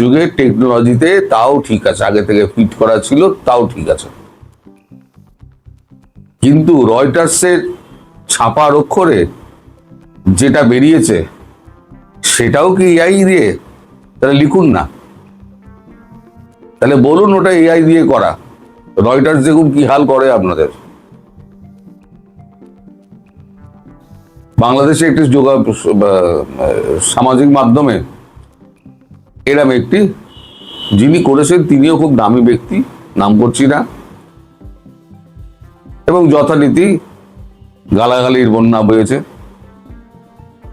যুগে টেকনোলজিতে তাও ঠিক আছে, আগে থেকে ফিট করা ছিল তাও ঠিক আছে, কিন্তু রয়টার্সের ছাপার অক্ষরে যেটা বেরিয়েছে সেটাও কি এআই দিয়ে? তাহলে লিখুন না, তাহলে বলুন ওটা এআই দিয়ে করা। রয়টার্স দেখুন কি হাল করে আপনাদের। বাংলাদেশে একটি সামাজিক মাধ্যমে এরম একটি, যিনি করেছেন তিনিও খুব দামি ব্যক্তি, নাম করছি না, এবং যথারীতি গালাগালির বন্যা বয়েছে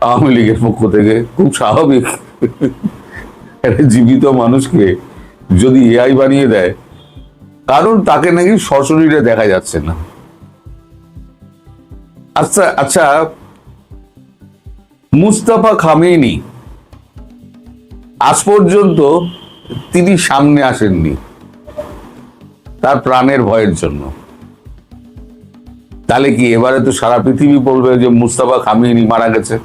আওয়ামী লীগের পক্ষ থেকে। খুব স্বাভাবিক, জীবিত মানুষকে যদি এআই বানিয়ে দেয়, কারণ তাকে নাকি সশরীরে দেখা যাচ্ছে না। আচ্ছা আচ্ছা, মুস্তাফা খামেনি আজ পর্যন্ত তিনি সামনে আসেননি তার প্রাণের ভয়ের জন্য। তাহলে কি এবারে তো সারা পৃথিবী বলবে যে মুস্তাফা খামেনি মারা গেছে?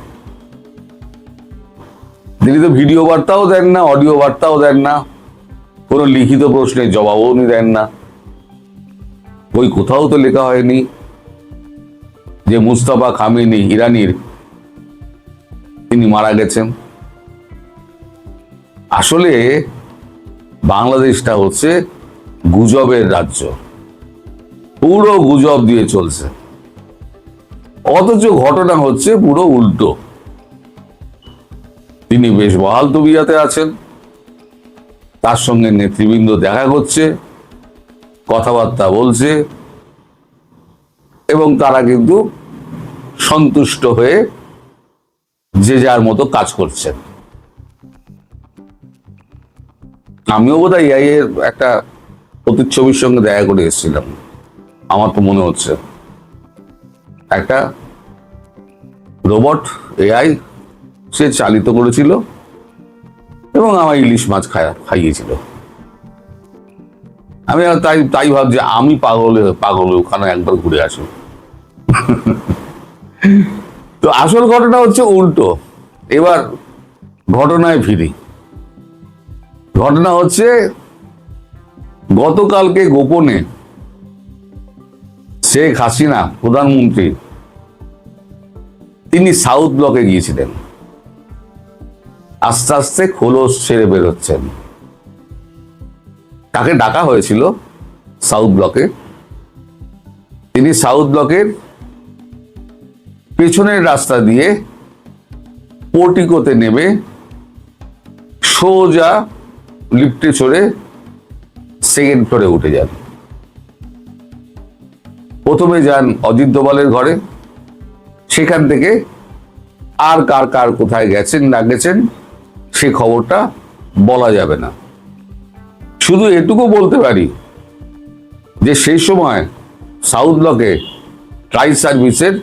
তিনি তো ভিডিও বার্তাও দেন না, অডিও বার্তাও দেন না, কোনো লিখিত প্রশ্নের জবাবও উনি দেন না। ওই কোথাও তো লেখা হয়নি যে মুস্তাফা খামেনি ইরানির তিনি মারা গেছেন। আসলে বাংলাদেশটা হচ্ছে গুজবের রাজ্য, পুরো গুজব দিয়ে চলছে, অথচ ঘটনা হচ্ছে পুরো উল্টো। তিনি বেশ বহাল তবিয়াতে আছেন, তার সঙ্গে নেতৃবৃন্দ দেখা করছে, কথাবার্তা বলছে, এবং তারা কিন্তু সন্তুষ্ট হয়ে যে যার মতো কাজ করছেন। আমিও বোধহয় এআই এর একটা প্রতিচ্ছবির সঙ্গে দেখা করে এসেছিলাম, আমার তো মনে হচ্ছে একটা রোবট এআই সে চালিত করেছিল এবং আমার ইলিশ মাছ খাইয়েছিল। আমি তাই ভাবছি আমি পাগল ওখানে একবার ঘুরে আসি। তো আসল ঘটনা হচ্ছে উল্টো। এবার ঘটনায় ফিরি। ঘটনা হচ্ছে গতকালকে গোপনে শেখ হাসিনা প্রধানমন্ত্রী তিনি সাউথ ব্লকে গিয়েছিলেন, আস্তে আস্তে খোলস ছেড়ে বেরোচ্ছেন। তাকে ডাকা হয়েছিল সাউথ ব্লকে, তিনি সাউথ ব্লকের পেছনের রাস্তা দিয়ে পোর্টিকোতে নেমে সোজা লিফটে চড়ে সেকেন্ড ফ্লোরে উঠে যান। প্রথমে যান অজিত দোভালের ঘরে, সেখান থেকে আর কার কার কোথায় গেছেন না গেছেন সে খবরটা বলা যাবে না। শুধু এটুকু বলতে পারি যে সেই সময় সাউথ ব্লকে ট্রাই সার্ভিসের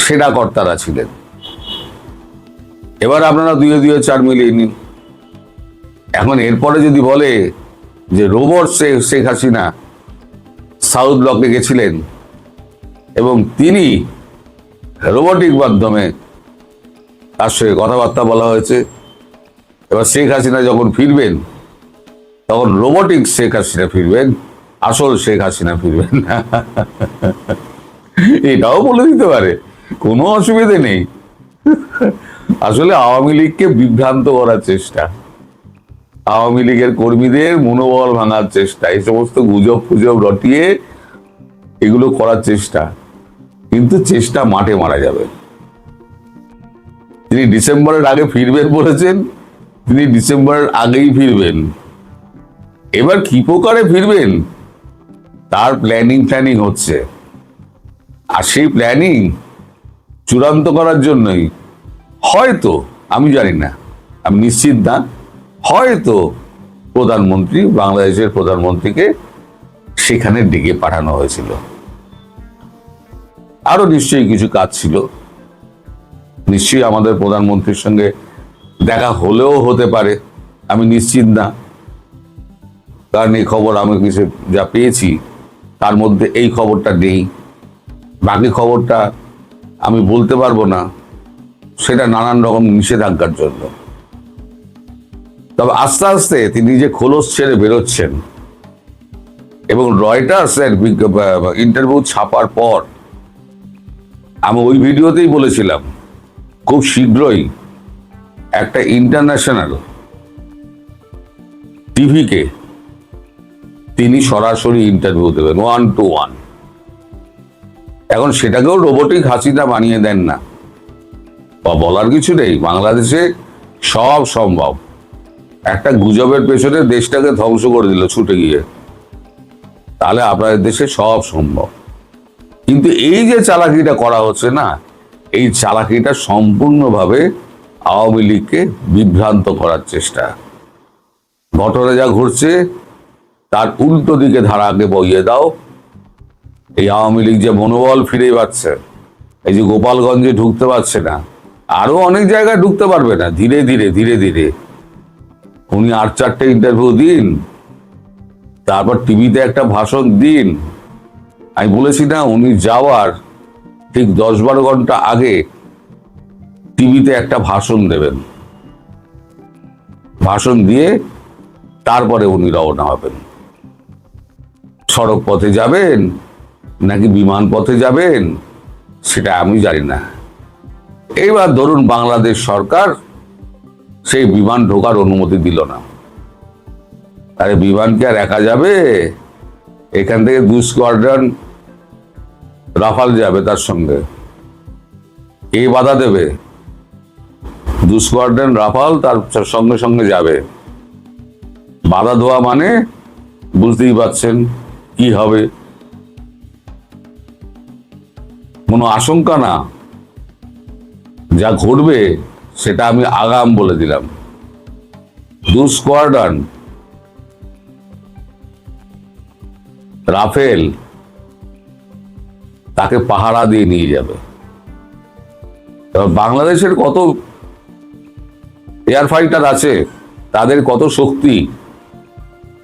সেরা কর্তারা ছিলেন। এবার আপনারা দুয়ে দুয়ে চার মিলিয়ে নিন। এখন এরপরে যদি বলে যে রোবট শেখ হাসিনা সাউথ ব্লকে গেছিলেন এবং তিনি রোবটিক মাধ্যমে তার সঙ্গে কথাবার্তা বলা হয়েছে, এবার শেখ হাসিনা যখন ফিরবেন তখন রোবটিক শেখ হাসিনা ফিরবেন, আসল শেখ হাসিনা ফিরবেন না। এটাও বলে দিতে পারে, কোনো অসুবিধে নেই। আসলে আওয়ামী লীগকে বিভ্রান্ত করার চেষ্টা, আওয়ামী লীগের কর্মীদের মনোবল ভাঙার চেষ্টা, এই সমস্ত গুজব ফুজব রটিয়ে এগুলো করার চেষ্টা, কিন্তু চেষ্টা মাঠে মারা যাবে। তিনি ডিসেম্বরের আগে ফিরবেন বলেছেন, তিনি ডিসেম্বরের আগেই ফিরবেন। এবার কি প্রকারে ফিরবেন তার প্ল্যানিং হচ্ছে, আর সেই প্ল্যানিং চূড়ান্ত করার জন্যই হয়তো, আমি জানি না, আমি নিশ্চিত না, হয়তো প্রধানমন্ত্রী, বাংলাদেশের প্রধানমন্ত্রীকে সেখানে ডেকে পাঠানো হয়েছিল। আরো নিশ্চয়ই কিছু কাজ ছিল, নিশ্চয়ই আমাদের প্রধানমন্ত্রীর সঙ্গে দেখা হলেও হতে পারে, আমি নিশ্চিত না, কারণ এই খবর আমি কিছু যা পেয়েছি তার মধ্যে এই খবরটা নেই। বাকি খবরটা আমি বলতে পারবো না, সেটা নানান রকম নিষেধাজ্ঞার জন্য। তবে আস্তে আস্তে তিনি যে খোলস ছেড়ে বেরোচ্ছেন, এবং রয়টার্সের ইন্টারভিউ ছাপার পর আমি ওই ভিডিওতেই বলেছিলাম খুব শীঘ্রই একটা ইন্টারন্যাশনাল টিভিকে তিনি সরাসরি ইন্টারভিউ দেবেন 1-to-1। এখন সেটাকেও রোবোটিক হাসিনা বানিয়ে দেন না, বা বলার কিছু নেই। বাংলাদেশে সব সম্ভব। একটা গুজবের পেছনে দেশটাকে ধ্বংস করে দিল ছুটে গিয়ে, তাহলে আপনাদের দেশে সব সম্ভব। কিন্তু এই যে চালাকিটা করা হচ্ছে না, এই চালাকিটা সম্পূর্ণভাবে আওয়ামী লীগকে বিভ্রান্ত করার চেষ্টা। ঘটনা যা ঘটছে তার উল্টো দিকে ধারাকে বইয়ে দাও। এই আওয়ামী লীগ যে মনোবল ফিরে পাচ্ছে, এই যে গোপালগঞ্জে ঢুকতে পারছে না, আরো অনেক জায়গায় ঢুকতে পারবে না। ধীরে ধীরে ধীরে ধীরে উনি 8-4টে ইন্টারভিউ দিন, তারপর টিভিতে একটা ভাষণ দিন। আমি বলেছি না, উনি যাওয়ার ঠিক 10-12 ঘন্টা আগে টিভিতে একটা ভাষণ দেবেন। ভাষণ দিয়ে তারপরে উনি রওনা হবেন। সড়ক পথে যাবেন নাকি বিমান পথে যাবেন সেটা আমি জানি না। এইবার ধরুন বাংলাদেশ সরকার সেই বিমান ঢোকার অনুমতি দিল না। আরে বিমান কি আর একা যাবে? এখান থেকে 2 স্কোয়াড্রন রাফাল যাবে, তার সঙ্গে কে বাধা দেবে? 2 স্কোয়াড্রন রাফাল তার সঙ্গে সঙ্গে যাবে। বাধা দেওয়া মানে বুঝতেই পারছেন কি হবে। কোনো আশঙ্কা না, যা ঘটবে সেটা আমি আগাম বলে দিলাম। 2 স্কোয়াড্রন রাফেল তাকে পাহারা দিয়ে নিয়ে যাবে। এবার বাংলাদেশের কত এয়ার ফাইটার আছে, তাদের কত শক্তি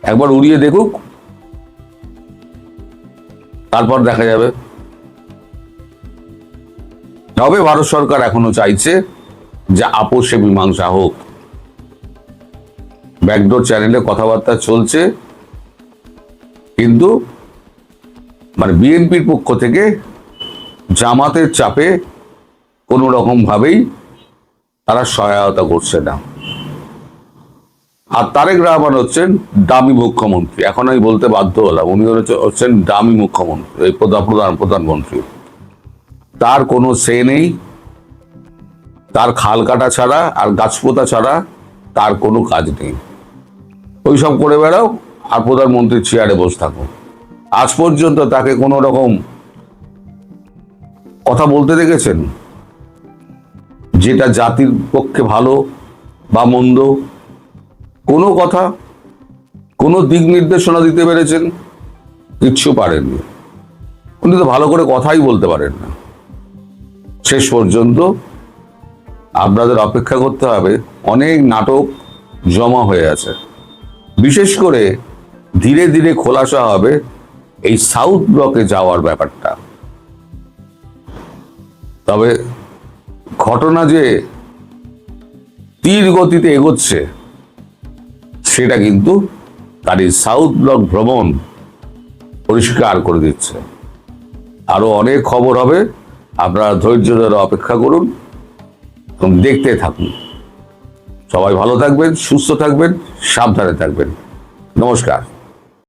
একবার উড়িয়ে দেখুক, তারপর দেখা যাবে। তবে ভারত সরকার এখনো চাইছে যে আপোষে মীমাংসা হোক। ব্যাকডোর চ্যানেলে কথাবার্তা চলছে, কিন্তু মানে বিএনপির পক্ষ থেকে জামাতের চাপে কোনো রকম ভাবেই তারা সহায়তা করছে না। আর তারেক রহমান হচ্ছেন দামি মুখ্যমন্ত্রী। এখন আমি বলতে বাধ্য হলাম, উনি হচ্ছেন দামি মুখ্যমন্ত্রী, এই প্রধানমন্ত্রী। তার কোনো সে নেই, তার খাল কাটা ছাড়া আর গাছ পোতা ছাড়া তার কোনো কাজ নেই। ওইসব করে বেড়াও আর প্রধানমন্ত্রীর চেয়ারে বসে থাকো। আজ পর্যন্ত তাকে কোনো রকম কথা বলতে দেখেছেন যেটা জাতির পক্ষে ভালো বা মন্দ? কোনো কথা, কোনো দিক নির্দেশনা দিতে পেরেছেন? কিচ্ছু পারেননি। উনি তো ভালো করে কথাই বলতে পারেন না। শেষ পর্যন্ত আপনাদের অপেক্ষা করতে হবে। অনেক নাটক জমা হয়ে আছে। বিশেষ করে ধীরে ধীরে খোলাসা হবে এই সাউথ ব্লকে যাওয়ার ব্যাপারটা। তবে ঘটনা যে তীর গতিতে এগোচ্ছে সেটা কিন্তু তার এই সাউথ ব্লক ভ্রমণ পরিষ্কার করে দিচ্ছে। আরো অনেক খবর হবে, আপনারা ধৈর্য ধরে অপেক্ষা করুন এবং দেখতে থাকুন। সবাই ভালো থাকবেন, সুস্থ থাকবেন, সাবধানে থাকবেন। নমস্কার।